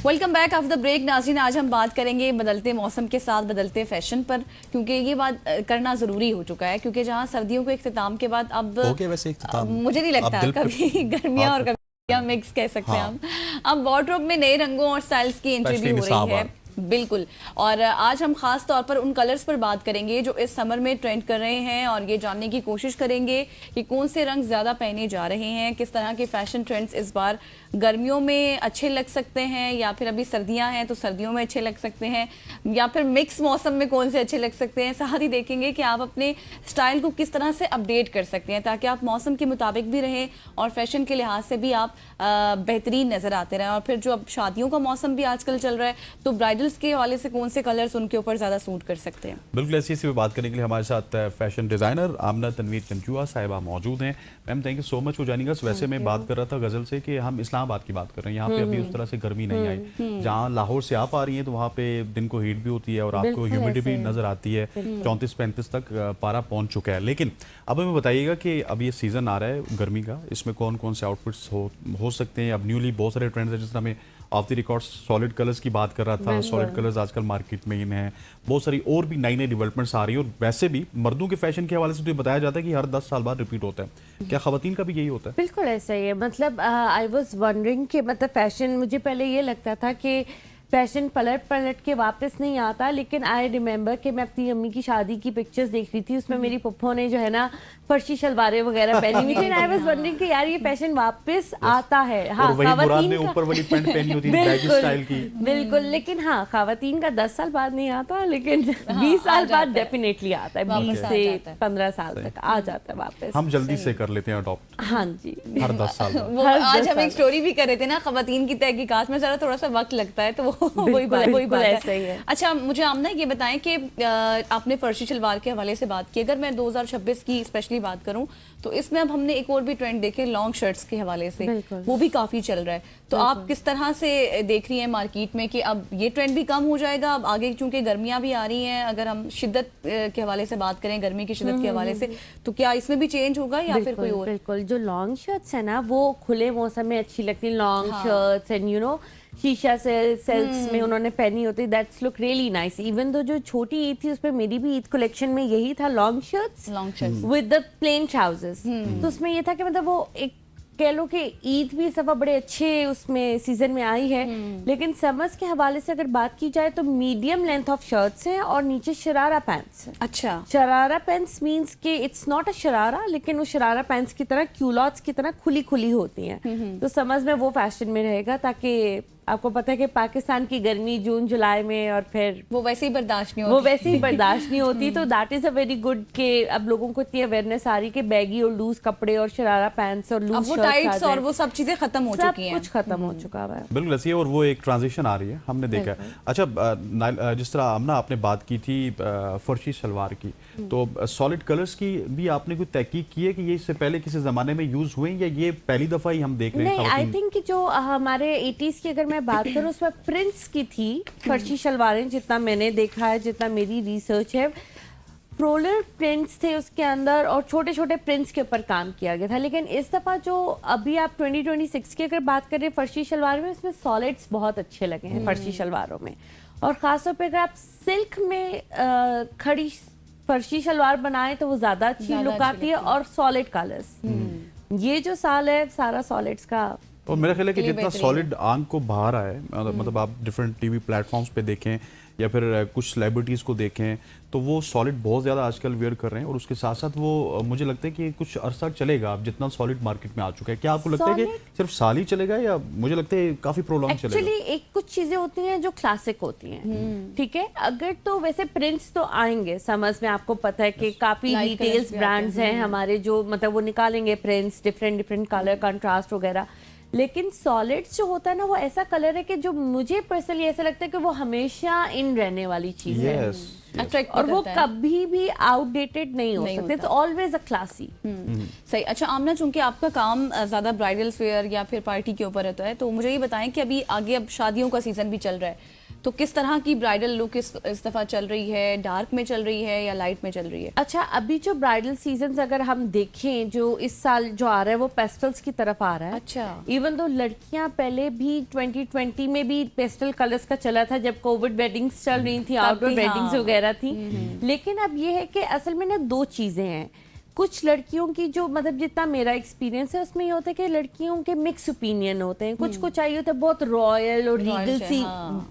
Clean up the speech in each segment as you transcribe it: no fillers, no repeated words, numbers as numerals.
Welcome back after the break. नाज़रीन, आज हम बात करेंगे बदलते मौसम के साथ बदलते फैशन पर, क्योंकि ये बात करना ज़रूरी हो चुका है। क्योंकि जहाँ सर्दियों को इख्तिताम के बाद अब वैसे मुझे नहीं लगता कभी गर्मियाँ और कभी मिक्स कह सकते हैं हम। अब वार्डरोब में नए रंगों और स्टाइल्स की एंट्री भी हो रही है। बिल्कुल। और आज हम खास तौर पर उन कलर्स पर बात करेंगे जो इस समर में ट्रेंड कर रहे हैं, और ये जानने की कोशिश करेंगे कि कौन से रंग ज़्यादा पहने जा रहे हैं, किस तरह के फैशन ट्रेंड्स इस बार गर्मियों में अच्छे लग सकते हैं, या फिर अभी सर्दियां हैं तो सर्दियों में अच्छे लग सकते हैं, या फिर मिक्स मौसम में कौन से अच्छे लग सकते हैं। साथ ही देखेंगे कि आप अपने स्टाइल को किस तरह से अपडेट कर सकते हैं ताकि आप मौसम के मुताबिक भी रहें और फैशन के लिहाज से भी आप बेहतरीन नज़र आते रहें। और फिर जो अब शादियों का मौसम भी आजकल चल रहा है, तो ब्राइडल्स के हवाले से कौन से कलर्स उनके ऊपर ज़्यादा सूट कर सकते हैं। बिल्कुल ऐसी बात करने के लिए हमारे साथ फैशन डिज़ाइनर आमना तनवीर चंचुआ साहिबा मौजूद हैं। Ma'am, thank you so much for joining अस। वैसे मैं बात कर रहा था गजल से कि हम इस्लामाबाद की बात कर रहे हैं, यहाँ पे अभी उस तरह से गर्मी नहीं आई। जहाँ लाहौर से आप आ रही हैं तो वहाँ पे दिन को हीट भी होती है और आपको ह्यूमिडिटी भी नजर आती है। 34-35 तक पारा पहुंच चुका है। लेकिन अब हमें बताइएगा कि अब ये सीजन आ रहा है गर्मी का, इसमें कौन कौन से आउटफिट्स हो सकते हैं। अब न्यूली बहुत सारे ट्रेंड्स हैं, जिस तरह में of the record solid colours की बात कर रहा था। सॉलिड कलर्स आजकल मार्केट में इन है। बहुत सारी और भी नई नई डेवलपमेंट्स आ रही है। और वैसे भी मर्दों के फैशन के हवाले से तो ये बताया जाता है कि हर 10 साल बाद रिपीट होता है। क्या खवातीन का भी यही होता है? बिल्कुल ऐसा ही है। मतलब आई वाज वंडरिंग कि मतलब फैशन, मुझे पहले ये लगता था कि फैशन पलट पलट के वापस नहीं आता, लेकिन आई रिमेंबर कि मैं अपनी अम्मी की शादी की पिक्चर्स देख रही थी, उसमें मेरी पप्पो ने जो है ना फर्शी शलवारें वगैरह पहनी हुई थी। आई वाज वंडरिंग कि यार ये फैशन वापस आता है। हाँ, खवातीन ने ऊपर वाली पैंट पहनी होती है बैगी स्टाइल की। बिल्कुल, लेकिन हाँ, खवातीन का 10 साल बाद नहीं आता, लेकिन 20 साल बाद डेफिनेटली आता है। 20 से 15 साल तक आ जाता है वापस। हम जल्दी से कर लेते हैं अडॉप्ट। हाँ जी, हर 10 साल बाद। आज हम एक स्टोरी भी कर रहे थे ना खवातीन की तहकीकात में, जरा थोड़ा सा वक्त लगता है, तो वही बात है। अच्छा, मुझे आमना ये बताएं कि आपने फर्शी शलवार के हवाले से बात की। अगर मैं 2026 की स्पेशली बात करूं तो इसमें अब हमने एक और भी ट्रेंड देखे लॉन्ग शर्ट्स के हवाले से, वो भी काफी चल रहा है। तो आप किस तरह से देख रही हैं मार्केट में कि अब ये ट्रेंड भी कम हो जाएगा अब आगे, चूंकि गर्मियां भी आ रही हैं। अगर हम शिद्दत के हवाले से बात करें, गर्मी की शिद्दत के हवाले से, तो क्या इसमें भी चेंज होगा या फिर कोई और? बिल्कुल, जो लॉन्ग शर्ट्स है ना वो खुले मौसम में अच्छी लगती है। Long shirts and you know शीशा सेल्स में उन्होंने पहनी होती, that's look really nice. Even though जो छोटी ईद थी उसमें मेरी भी ईद कलेक्शन में यही था, long shirts with the plain trousers. तो उसमें ये था कि मतलब वो एक कह लो कि ईद भी सफा बड़े अच्छे उसमें सीजन में आई है। लेकिन समर्स के हवाले से अगर बात की जाए तो मीडियम लेंथ ऑफ शर्ट्स हैं और नीचे शरारा पैंट्स हैं। अच्छा, शरारा पैंट्स मींस कि इट्स नॉट अ शरारा, लेकिन वो शरारा पैंट्स की तरह क्यूलॉट्स की तरह खुली खुली होती हैं। तो समझ में वो फैशन में रहेगा, ताकि आपको पता है कि पाकिस्तान की गर्मी जून जुलाई में और फिर वो वैसे ही बर्दाश्त नहीं होती, तो that is a very good कि अब लोगों को इतनी अवेयरनेस आ रही कि बैगी और लूज कपड़े और शरारा पैंट्स और लूज टाइट्स और वो सब चीजें खत्म हो चुकी हैं, कुछ खत्म हो चुका है। बिल्कुल ऐसी है, और वो एक ट्रांजिशन आ रही है, हमने देखा है। अच्छा, जिस तरह आमना आपने बात की थी फर्शी सलवार की, तो सॉलिड कलर्स की भी आपने कोई तहकीक की है कि ये इससे पहले किसी जमाने में यूज हुए या ये पहली दफा ही हम देख रहे हैं? नहीं, आई थिंक कि जो हमारे 80s की अगर मैं बात करूं उसमें प्रिंट्स की थी फर्शी शलवारें, जितना मैंने देखा है, जितना मेरी रिसर्च है। फ्लोरल प्रिंट्स थे उसके अंदर और छोटे छोटे प्रिंट्स के ऊपर काम किया गया था। लेकिन इस दफ़ा जो अभी आप 2026 की अगर बात करें फर्शी शलवार में, उसमें सॉलिड्स बहुत अच्छे लगे हैं फर्शी शलवारों में। और ख़ासतौर पर अगर आप सिल्क में खड़ी फर्शी शलवार बनाएं तो वो ज़्यादा अच्छी लुक आती है। और सॉलिड कलर्स, ये जो साल है सारा सॉलिड्स का। और मेरा ख्याल है कि जितना सॉलिड आंख को बाहर आए, मतलब आप डिफरेंट टीवी प्लेटफॉर्म्स पे देखें या फिर कुछ सेलिब्रिटीज़ को देखें, तो वो सॉलिड बहुत ज़्यादा आजकल वेयर कर रहे हैं। और उसके साथ साथ वो मुझे लगता है कि कुछ अरसा चलेगा अब, जितना सॉलिड मार्केट में आ चुका है। क्या आपको लगता है कि सिर्फ साल ही चलेगा या मुझे लगता है काफ़ी प्रोलॉन्ग चलेगा? एक्चुअली एक कुछ चीज़ें होती हैं जो क्लासिक होती हैं, ठीक है। अगर तो वैसे प्रिंट्स तो आएंगे समझ में, आपको पता है कि काफ़ी डिटेल्स ब्रांड्स हैं हमारे जो मतलब वो निकालेंगे prints, different different colour contrast वगैरह। लेकिन सॉलिड्स जो होता है ना, वो ऐसा कलर है कि जो मुझे पर्सनली ऐसा लगता है कि वो हमेशा इन रहने वाली चीज है और वो कभी भी आउटडेटेड नहीं हो सकते। It's always a classy. सही। अच्छा आमना, चूंकि आपका काम ज्यादा ब्राइडल वेयर या फिर पार्टी के ऊपर रहता है, तो मुझे ये बताएं कि अभी आगे अब शादियों का सीजन भी चल रहा है, तो किस तरह की ब्राइडल लुक इस दफा चल रही है, डार्क में चल रही है या लाइट में चल रही है? अच्छा, अभी जो ब्राइडल सीजन अगर हम देखें, जो इस साल जो आ रहा है वो पेस्टल्स की तरफ आ रहा है। अच्छा। इवन तो लड़कियां पहले भी 2020 में भी पेस्टल कलर्स का चला था, जब कोविड वेडिंग्स चल रही थी, आउटडोर वेडिंग्स वगैरह थी। लेकिन अब ये है कि असल में ना दो चीजें हैं। कुछ लड़कियों की जो मतलब जितना मेरा एक्सपीरियंस है उसमें ये होता है कि लड़कियों के मिक्स ओपिनियन होते हैं। कुछ को चाहिए होता है बहुत रॉयल और रीगल सी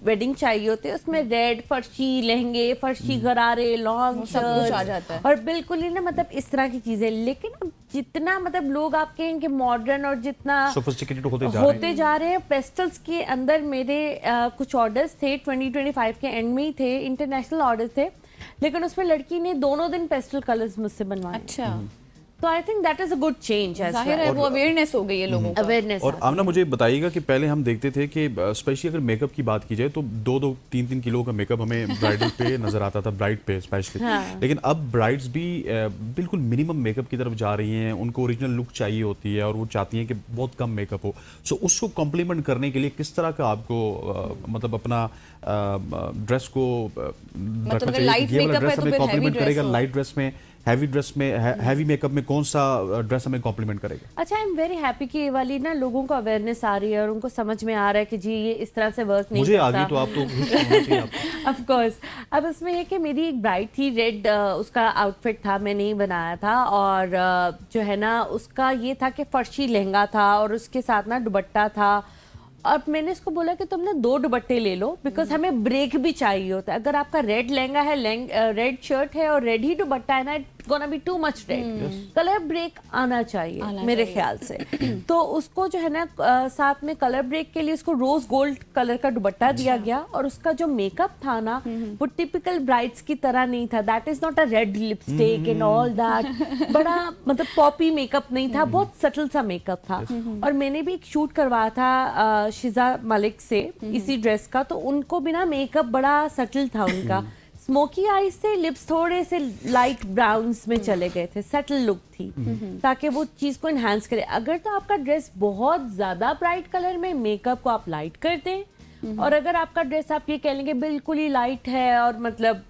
वेडिंग चाहिए होती है, उसमें रेड फर्शी लहंगे, फर्शी गरारे, लॉन्ग सब कुछ आ जाता है और बिल्कुल ही ना मतलब इस तरह की चीजें। लेकिन अब जितना मतलब लोग आप कहें कि मॉडर्न और जितना सोफिस्टिकेटेड होते जा रहे हैं, पेस्टल्स के अंदर मेरे कुछ ऑर्डर्स थे 2025 के एंड में ही थे, इंटरनेशनल ऑर्डर थे, लेकिन उसमें लड़की ने दोनों दिन पेस्टल कलर्स मुझसे बनवाए। अच्छा। तो I think that is a good change. जाहिर है वो अवेयरनेस हो गई है लोगों को। अवेयरनेस। और आमना मुझे बताइएगा कि पहले हम देखते थे कि स्पेशली अगर मेकअप की बात की जाए तो 2-3 किलो का मेकअप हमें ब्राइडल पे नजर आता था, ब्राइड पे स्पेशली। लेकिन अब ब्राइड्स भी बिल्कुल मिनिमम मेकअप की तरफ जा रही हैं। उनको ओरिजिनल लुक चाहिए होती है और वो चाहती हैं कि बहुत कम मेकअप हो। सो उसको कॉम्प्लीमेंट करने के लिए किस तरह का आपको मतलब अपना ड्रेस को रखना चाहिए? लाइट मेकअप है तो फिर हैवी ड्रेस हो। लाइट ड्रेस में, हैवी ड्रेस में, हैवी मेकअप में कौन सा ड्रेस हमें कॉम्प्लीमेंट करेगा? अच्छा, आई एम वेरी हैप्पी कि ये वाली ना लोगों को अवेयरनेस आ रही है और उनको समझ में आ रहा है कि जी ये इस तरह से वर्क नहीं मुझे करता। आ गई तो आप तो खुश होना चाहिए आपको। Of course. अब उसमें है कि मेरी एक ब्राइड थी, रेड उसका आउटफिट था, मैंने ही बनाया था, और जो है ना उसका ये था कि फर्शी लहंगा था और उसके साथ ना दुपट्टा था। और मैंने इसको बोला कि तुम ना 2 दुपट्टे ले लो, बिकॉज हमें ब्रेक भी चाहिए होता है। अगर आपका रेड लहंगा है, रेड शर्ट है और रेड ही दुपट्टा है ना, it's gonna be too much red. Colour break आना चाहिए मेरे ख्याल से। तो उसको जो है ना साथ में कलर ब्रेक के लिए उसको रोज गोल्ड कलर का दुपट्टा दिया गया, और उसका जो मेकअप था ना वो टिपिकल ब्राइड्स की तरह नहीं था। That is not a red lipstick and all that. बड़ा मतलब पॉपी मेकअप नहीं था, बहुत सटल सा मेकअप था। और मैंने भी एक शूट करवाया था शिजा मलिक से इसी ड्रेस का, तो उनको भी ना मेकअप बड़ा सटल था उनका। स्मोकी आईज से लिप्स थोड़े से लाइट ब्राउन्स में चले गए थे, सटल लुक थी, ताकि वो चीज को इनहांस करे। अगर तो आपका ड्रेस बहुत ज्यादा ब्राइट कलर में, मेकअप को आप लाइट कर दें। और अगर आपका ड्रेस आप ये कह लेंगे बिल्कुल ही लाइट है और मतलब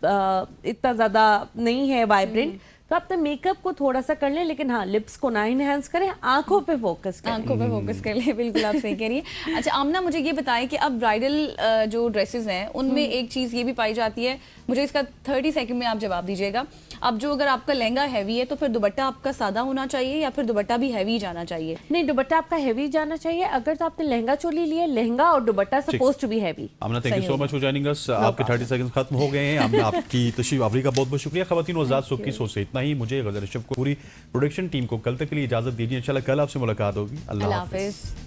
इतना ज्यादा नहीं है वाइब्रेंट, तो आप तो मेकअप को थोड़ा सा कर लें, लेकिन हाँ लिप्स को ना इनहेंस करें, आंखों पे फोकस करें। आंखों पे फोकस कर ले, बिल्कुल आप सही कह रही है। अच्छा आमना, मुझे ये बताएं कि अब ब्राइडल जो ड्रेसेस हैं उनमें एक चीज़ ये भी पाई जाती है, मुझे इसका 30 सेकंड में आप जवाब दीजिएगा। अब जो अगर आपका लहंगा हैवी है तो फिर दुपट्टा आपका सादा होना चाहिए या फिर दुपट्टा भी हैवी जाना चाहिए? नहीं, दुपट्टा आपका हैवी जाना चाहिए। अगर तो आपने लहंगा चोली लिया, लहंगा और dupatta suppose to be heavy. Aamna, thank you so much for joining us. आपके 30 सेकंड खत्म हो गए हैं। आमना, आपकी तशरीफ आवरी का बहुत बहुत शुक्रिया। ख़वातीन आज़ाद सुख की सोच से इतना ही। मुझे गज़ल को पूरी प्रोडक्शन टीम को कल तक के लिए इजाजत दीजिए। इंशाल्लाह कल आपसे मुलाकात होगी। अल्लाह हाफ़िज़।